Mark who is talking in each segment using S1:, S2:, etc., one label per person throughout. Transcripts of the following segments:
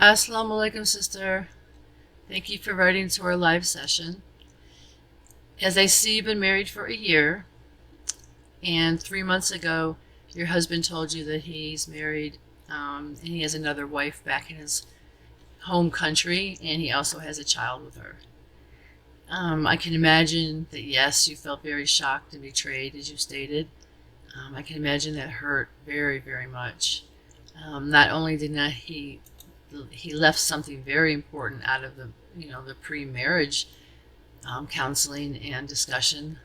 S1: Assalamu alaikum, sister. Thank you for writing to our live session. As I see, you've been married for a year, and 3 months ago, your husband told you that he's married and he has another wife back in his home country, and he also has a child with her. I can imagine that, yes, you felt very shocked and betrayed, as you stated. I can imagine that hurt very, very much. Not only did not he left something very important out of the pre-marriage counseling and discussion.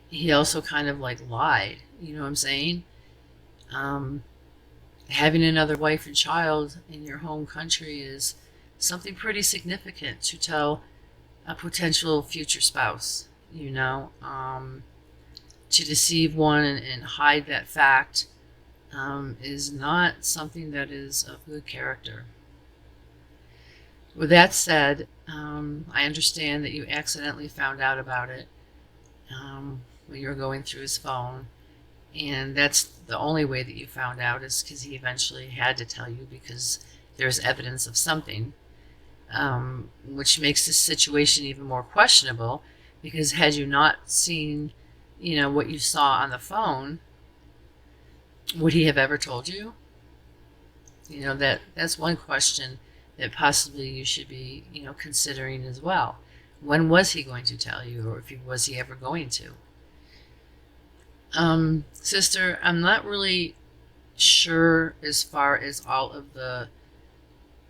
S1: He also kind of like lied. You know what I'm saying? Having another wife and child in your home country is something pretty significant to tell a potential future spouse. To deceive one and hide that fact is not something that is of good character. With that said, I understand that you accidentally found out about it when you were going through his phone, and that's the only way that you found out, is because he eventually had to tell you because there's evidence of something, which makes this situation even more questionable, because had you not seen what you saw on the phone, would he have ever told you? That's one question that possibly you should be, considering as well. When was he going to tell you, or was he ever going to? Sister, I'm not really sure as far as all of the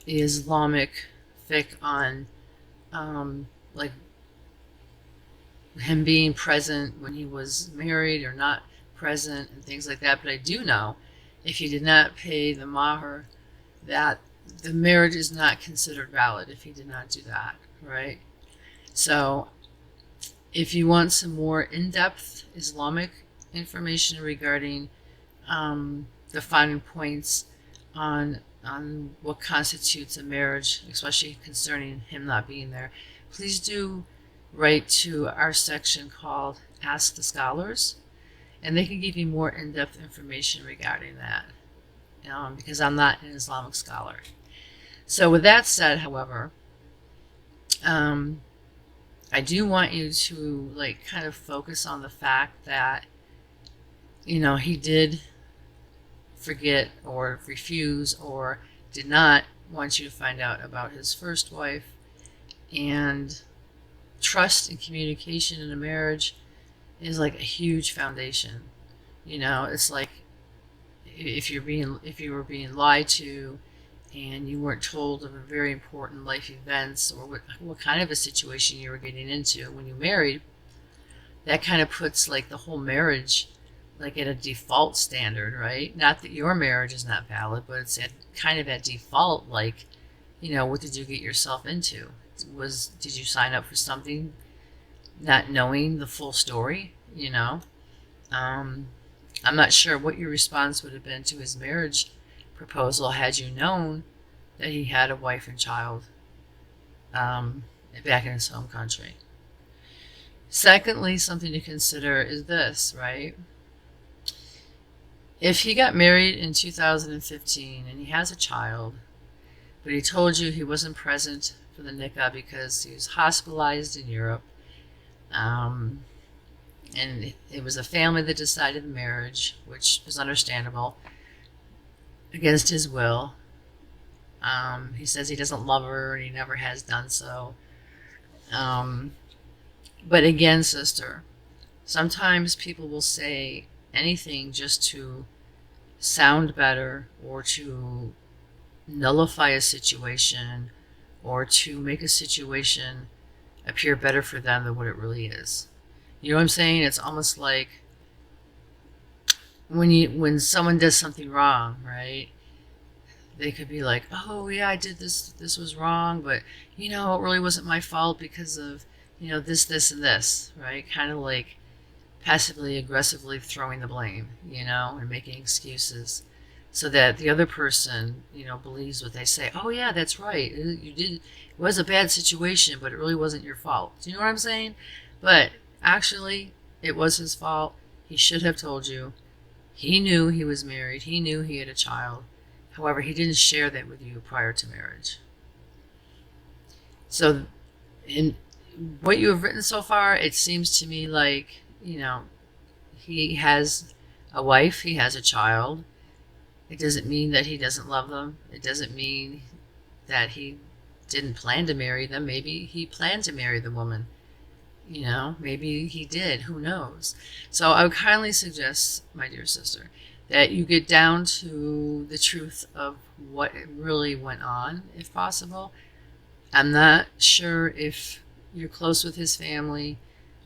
S1: Islamic fiqh on, like him being present when he was married or not present and things like that, but I do know if he did not pay the mahr, that the marriage is not considered valid if he did not do that, right? So if you want some more in-depth Islamic information regarding the fine points on what constitutes a marriage, especially concerning him not being there, please do write to our section called Ask the Scholars, and they can give you more in-depth information regarding that, because I'm not an Islamic scholar. So with that said, however, I do want you to kind of focus on the fact that he did forget or refuse or did not want you to find out about his first wife, and trust and communication in a marriage is like a huge foundation. It's like if you were being lied to and you weren't told of a very important life events, or what kind of a situation you were getting into when you married, that kind of puts the whole marriage at a default standard, right? Not that your marriage is not valid, but it's kind of at default, what did you get yourself into? Did you sign up for something not knowing the full story? I'm not sure what your response would have been to his marriage proposal had you known that he had a wife and child back in his home country. Secondly, something to consider is this, right? If he got married in 2015 and he has a child, but he told you he wasn't present for the nikkah because he was hospitalized in Europe, and it was a family that decided the marriage, which was understandable, against his will. He says he doesn't love her and he never has done so. But again, sister, sometimes people will say anything just to sound better, or to nullify a situation, or to make a situation appear better for them than what it really is. You know what I'm saying? It's almost like when someone does something wrong, right? They could be like, oh yeah, I did this was wrong, but it really wasn't my fault because of this and this, right? Kind of like passively aggressively throwing the blame, and making excuses, so that the other person believes what they say. Oh yeah, that's right, it was a bad situation, but it really wasn't your fault. Do you know what I'm saying? But actually, it was his fault. He should have told you. He knew he was married. He knew he had a child. However, he didn't share that with you prior to marriage. So in what you have written so far, it seems to me like, he has a wife, he has a child. It doesn't mean that he doesn't love them. It doesn't mean that he didn't plan to marry them. Maybe he planned to marry the woman. Maybe he did. Who knows? So I would kindly suggest, my dear sister, that you get down to the truth of what really went on, if possible. I'm not sure if you're close with his family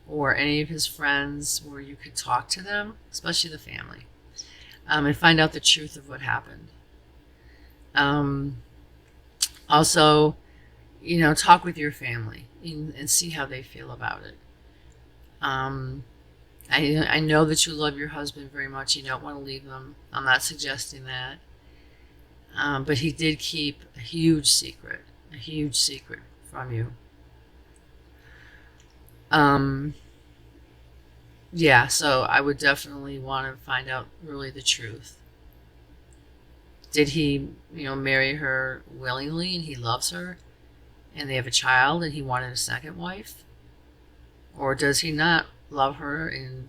S1: or any of his friends where you could talk to them, especially the family, and find out the truth of what happened. Also, talk with your family and see how they feel about it. I know that you love your husband very much. You don't want to leave them. I'm not suggesting that. But he did keep a huge secret from you. Yeah, so I would definitely want to find out really the truth. Did he, marry her willingly and he loves her and they have a child and he wanted a second wife? Or does he not love her and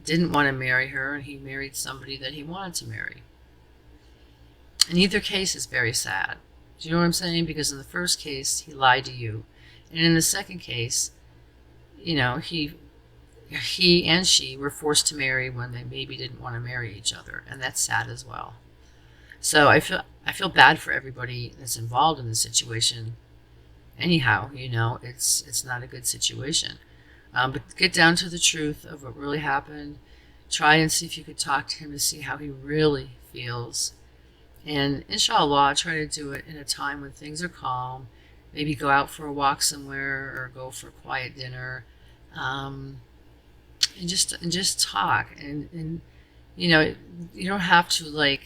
S1: didn't want to marry her and he married somebody that he wanted to marry? In either case is very sad. Do you know what I'm saying? Because in the first case, he lied to you. And in the second case, he and she were forced to marry when they maybe didn't want to marry each other. And that's sad as well. So I feel bad for everybody that's involved in this situation. Anyhow, it's not a good situation. But get down to the truth of what really happened. Try and see if you could talk to him to see how he really feels. And inshallah, try to do it in a time when things are calm. Maybe go out for a walk somewhere or go for a quiet dinner. And just talk. And you don't have to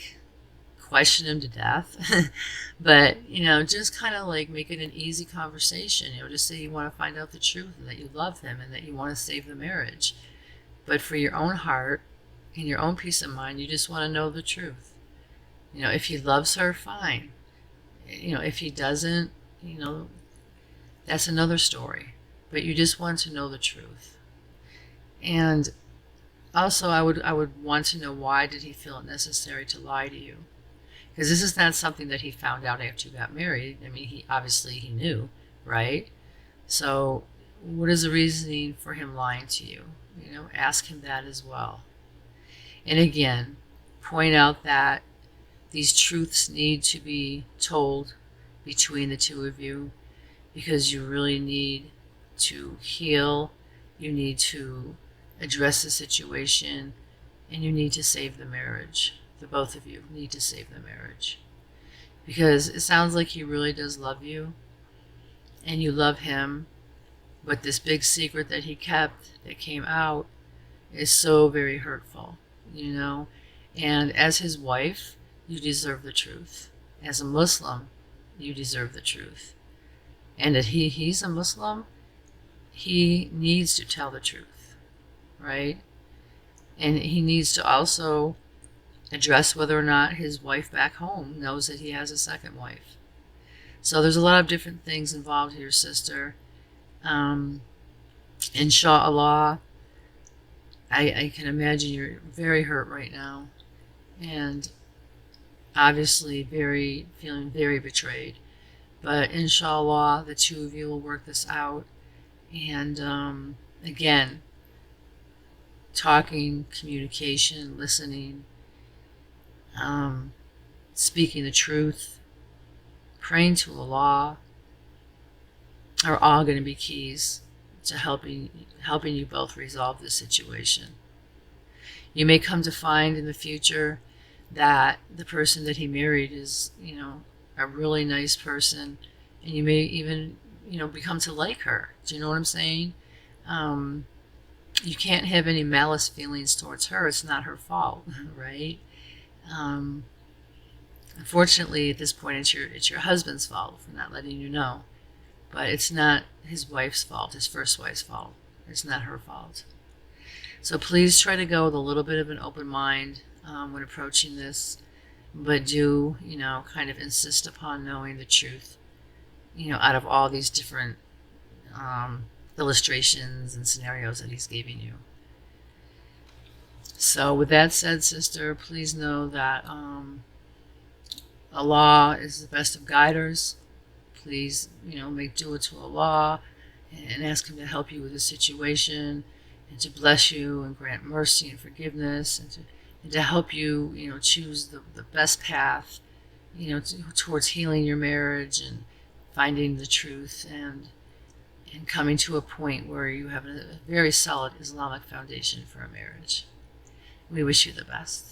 S1: question him to death. But, just kind of make it an easy conversation. Just say you want to find out the truth and that you love him and that you want to save the marriage. But for your own heart and your own peace of mind, you just want to know the truth. If he loves her, fine. If he doesn't, that's another story. But you just want to know the truth. And also, I would want to know, why did he feel it necessary to lie to you? Because this is not something that he found out after you got married. I mean, he knew, right? So what is the reasoning for him lying to you? Ask him that as well. And again, point out that these truths need to be told between the two of you, because you really need to heal, you need to address the situation, and you need to save the marriage. The both of you need to save the marriage. Because it sounds like he really does love you, and you love him, but this big secret that he kept that came out is so very hurtful, And as his wife, you deserve the truth. As a Muslim, you deserve the truth. And that he's a Muslim, he needs to tell the truth, right? And he needs to also address whether or not his wife back home knows that he has a second wife. So there's a lot of different things involved here, sister. Inshallah, I can imagine you're very hurt right now. And obviously feeling very betrayed. But inshallah, the two of you will work this out. And again, talking, communication, listening, speaking the truth, praying to Allah are all going to be keys to helping you both resolve this situation. You may come to find in the future that the person that he married is, a really nice person, and you may even, become to like her. Do you know what I'm saying? You can't have any malice feelings towards her. It's not her fault, right? Unfortunately, at this point, it's your husband's fault for not letting you know. But it's not his wife's fault, his first wife's fault. It's not her fault. So please try to go with a little bit of an open mind when approaching this. but do, kind of insist upon knowing the truth, out of all these different illustrations and scenarios that he's giving you. So with that said, sister, please know that Allah is the best of guiders. Please, make dua to Allah and ask him to help you with the situation and to bless you and grant mercy and forgiveness and to help you, choose the best path, towards healing your marriage and finding the truth and coming to a point where you have a very solid Islamic foundation for a marriage. We wish you the best.